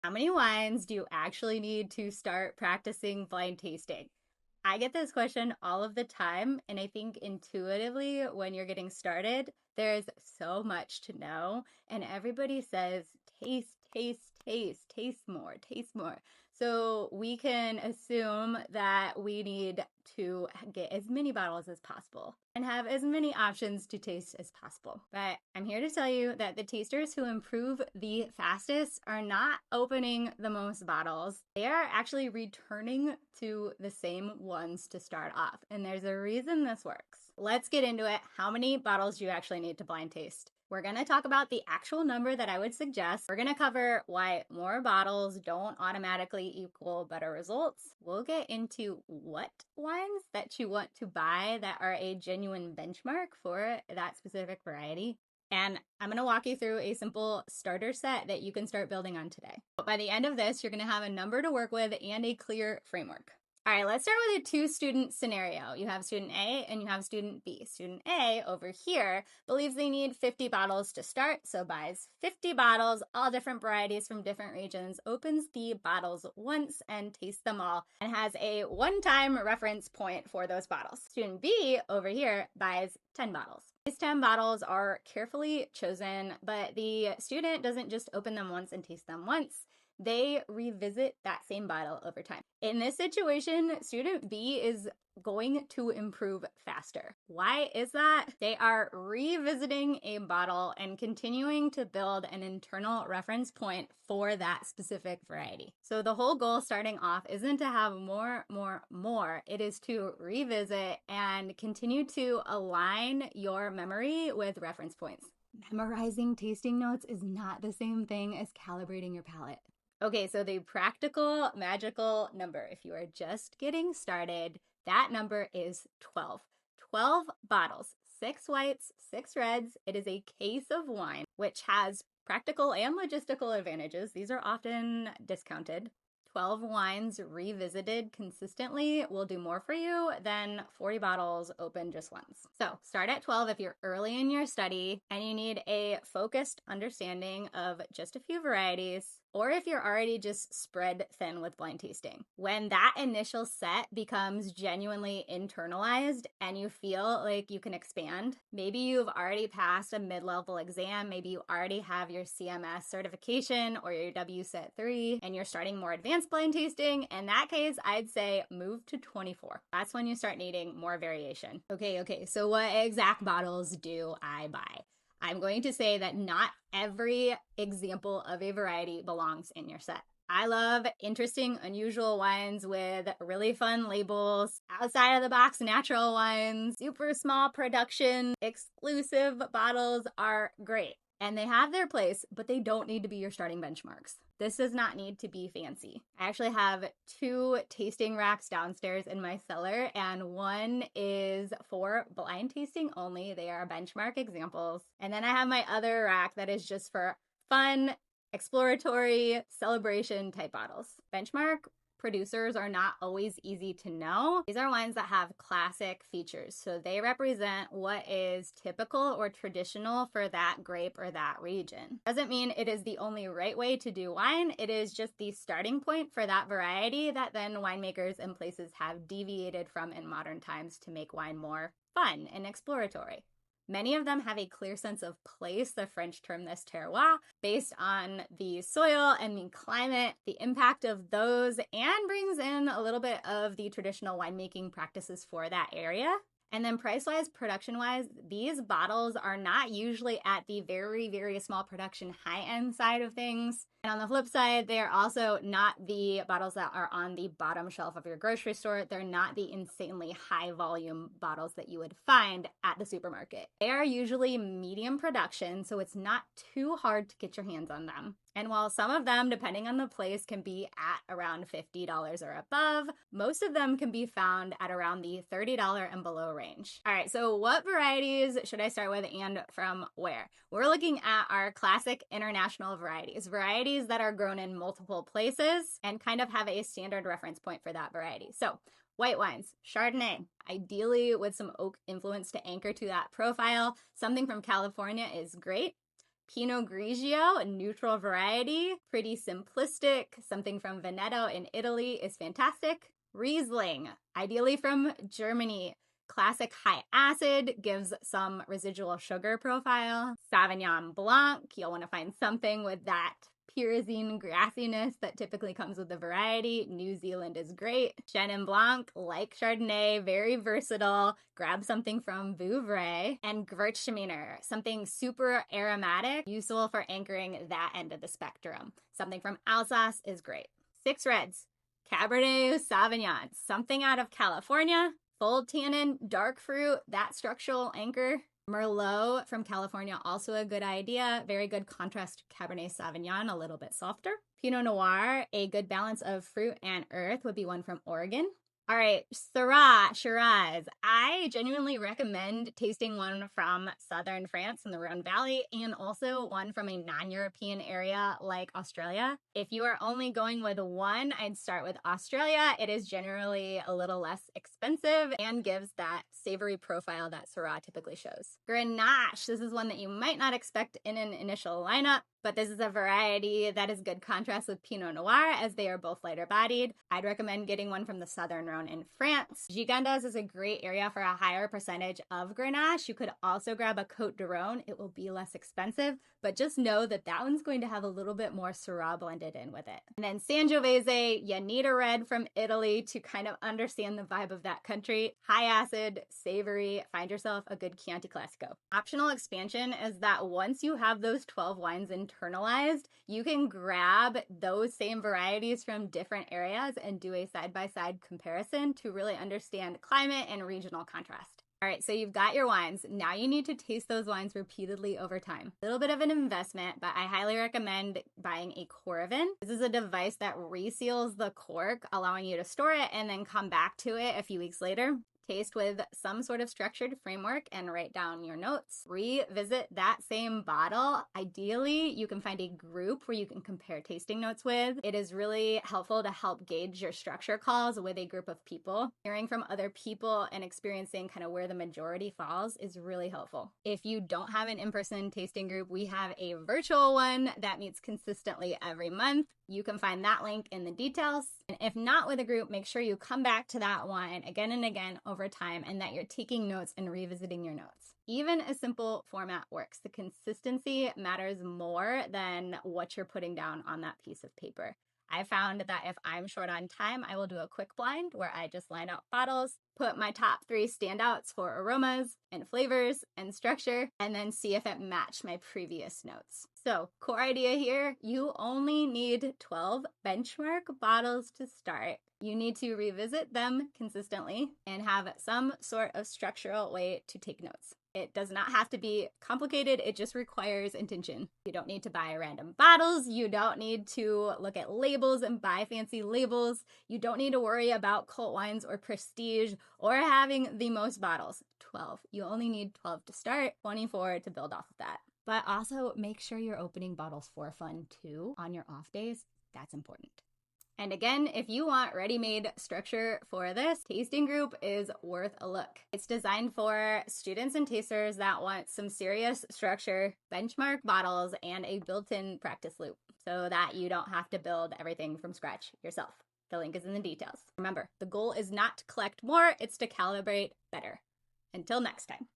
How many wines do you actually need to start practicing blind tasting? I get this question all of the time, and I think intuitively when you're getting started, there's so much to know, and everybody says taste, taste, taste, taste more, taste more. So we can assume that we need to get as many bottles as possible and have as many options to taste as possible. But I'm here to tell you that the tasters who improve the fastest are not opening the most bottles. They are actually returning to the same ones to start off. And there's a reason this works. Let's get into it. How many bottles do you actually need to blind taste? We're going to talk about the actual number that I would suggest. We're going to cover why more bottles don't automatically equal better results. We'll get into what wines that you want to buy that are a genuine benchmark for that specific variety. And I'm going to walk you through a simple starter set that you can start building on today. But by the end of this, you're going to have a number to work with and a clear framework. All right, let's start with a two-student scenario. You have student A and you have student B. Student A over here believes they need 50 bottles to start, so buys 50 bottles, all different varieties from different regions, opens the bottles once and tastes them all, and has a one-time reference point for those bottles. Student B over here buys 10 bottles. These 10 bottles are carefully chosen, but the student doesn't just open them once and taste them once. They revisit that same bottle over time. In this situation, student B is going to improve faster. Why is that? They are revisiting a bottle and continuing to build an internal reference point for that specific variety. So the whole goal starting off isn't to have more. It is to revisit and continue to align your memory with reference points. Memorizing tasting notes is not the same thing as calibrating your palate. Okay, so the practical magical number, if you are just getting started, that number is 12. 12 bottles, 6 whites, 6 reds. It is a case of wine, which has practical and logistical advantages. These are often discounted. 12 wines revisited consistently will do more for you than 40 bottles open just once. So start at 12 if you're early in your study and you need a focused understanding of just a few varieties, or if you're already just spread thin with blind tasting. When that initial set becomes genuinely internalized and you feel like you can expand, maybe you've already passed a mid-level exam, maybe you already have your CMS certification or your WSET 3, and you're starting more advanced blind tasting. In that case, I'd say move to 24. That's when you start needing more variation. Okay, so what exact bottles do I buy? I'm going to say that not every example of a variety belongs in your set. I love interesting, unusual wines with really fun labels, outside of the box natural wines, super small production, exclusive bottles are great. And they have their place, but they don't need to be your starting benchmarks. This does not need to be fancy. I actually have 2 tasting racks downstairs in my cellar, and one is for blind tasting only. They are benchmark examples. And then I have my other rack that is just for fun, exploratory, celebration type bottles. Benchmark producers are not always easy to know. These are wines that have classic features. So they represent what is typical or traditional for that grape or that region. Doesn't mean it is the only right way to do wine. It is just the starting point for that variety that then winemakers and places have deviated from in modern times to make wine more fun and exploratory. Many of them have a clear sense of place. The French term this terroir, based on the soil and the climate, the impact of those, and brings in a little bit of the traditional winemaking practices for that area. And then price-wise, production-wise, these bottles are not usually at the very, very small production high-end side of things. And on the flip side, they are also not the bottles that are on the bottom shelf of your grocery store. They're not the insanely high volume bottles that you would find at the supermarket. They are usually medium production, so it's not too hard to get your hands on them. And while some of them, depending on the place, can be at around $50 or above, most of them can be found at around the $30 and below range. All right, so what varieties should I start with and from where? We're looking at our classic international varieties that are grown in multiple places and kind of have a standard reference point for that variety. So white wines, Chardonnay, ideally with some oak influence to anchor to that profile. Something from California is great. Pinot Grigio, a neutral variety, pretty simplistic. Something from Veneto in Italy is fantastic. Riesling, ideally from Germany. Classic high acid, gives some residual sugar profile. Sauvignon Blanc, you'll want to find something with that pyrazine grassiness that typically comes with the variety. New Zealand is great. Chenin Blanc, like Chardonnay, very versatile. Grab something from Vouvray. And Gewürztraminer, something super aromatic, useful for anchoring that end of the spectrum. Something from Alsace is great. 6 reds. Cabernet Sauvignon, something out of California. Full tannin, dark fruit, that structural anchor. Merlot from California, also a good idea. Very good contrast to Cabernet Sauvignon, a little bit softer. Pinot Noir, a good balance of fruit and earth, would be one from Oregon. All right, Syrah, Shiraz. I genuinely recommend tasting one from southern France in the Rhone Valley and also one from a non-European area like Australia. If you are only going with one, I'd start with Australia. It is generally a little less expensive and gives that savory profile that Syrah typically shows. Grenache, this is one that you might not expect in an initial lineup, but this is a variety that is good contrast with Pinot Noir as they are both lighter bodied. I'd recommend getting one from the Southern Rhone in France. Gigondas is a great area for a higher percentage of Grenache. You could also grab a Côte de Rhone. It will be less expensive, but just know that that one's going to have a little bit more Syrah blended in with it. And then Sangiovese, you need a red from Italy to kind of understand the vibe of that country. High acid, savory, find yourself a good Chianti Classico. Optional expansion is that once you have those 12 wines internalized, you can grab those same varieties from different areas and do a side-by-side comparison to really understand climate and regional contrast. All right, so you've got your wines. Now you need to taste those wines repeatedly over time. A little bit of an investment, but I highly recommend buying a Coravin. This is a device that reseals the cork, allowing you to store it and then come back to it a few weeks later. Taste with some sort of structured framework and write down your notes. Revisit that same bottle. Ideally, you can find a group where you can compare tasting notes with. It is really helpful to help gauge your structure calls with a group of people. Hearing from other people and experiencing kind of where the majority falls is really helpful. If you don't have an in-person tasting group, we have a virtual one that meets consistently every month. You can find that link in the details. And if not with a group, make sure you come back to that wine again and again over time and that you're taking notes and revisiting your notes. Even a simple format works. The consistency matters more than what you're putting down on that piece of paper. I found that if I'm short on time, I will do a quick blind where I just line out bottles, put my top 3 standouts for aromas and flavors and structure, and then see if it matched my previous notes. So, core idea here, you only need 12 benchmark bottles to start. You need to revisit them consistently and have some sort of structural way to take notes. It does not have to be complicated. It just requires intention. You don't need to buy random bottles. You don't need to look at labels and buy fancy labels. You don't need to worry about cult wines or prestige or having the most bottles. 12. You only need 12 to start, 24 to build off of that. But also make sure you're opening bottles for fun too on your off days. That's important. And again, if you want ready-made structure for this, tasting group is worth a look. It's designed for students and tasters that want some serious structure, benchmark bottles, and a built-in practice loop so that you don't have to build everything from scratch yourself. The link is in the details. Remember, the goal is not to collect more, it's to calibrate better. Until next time.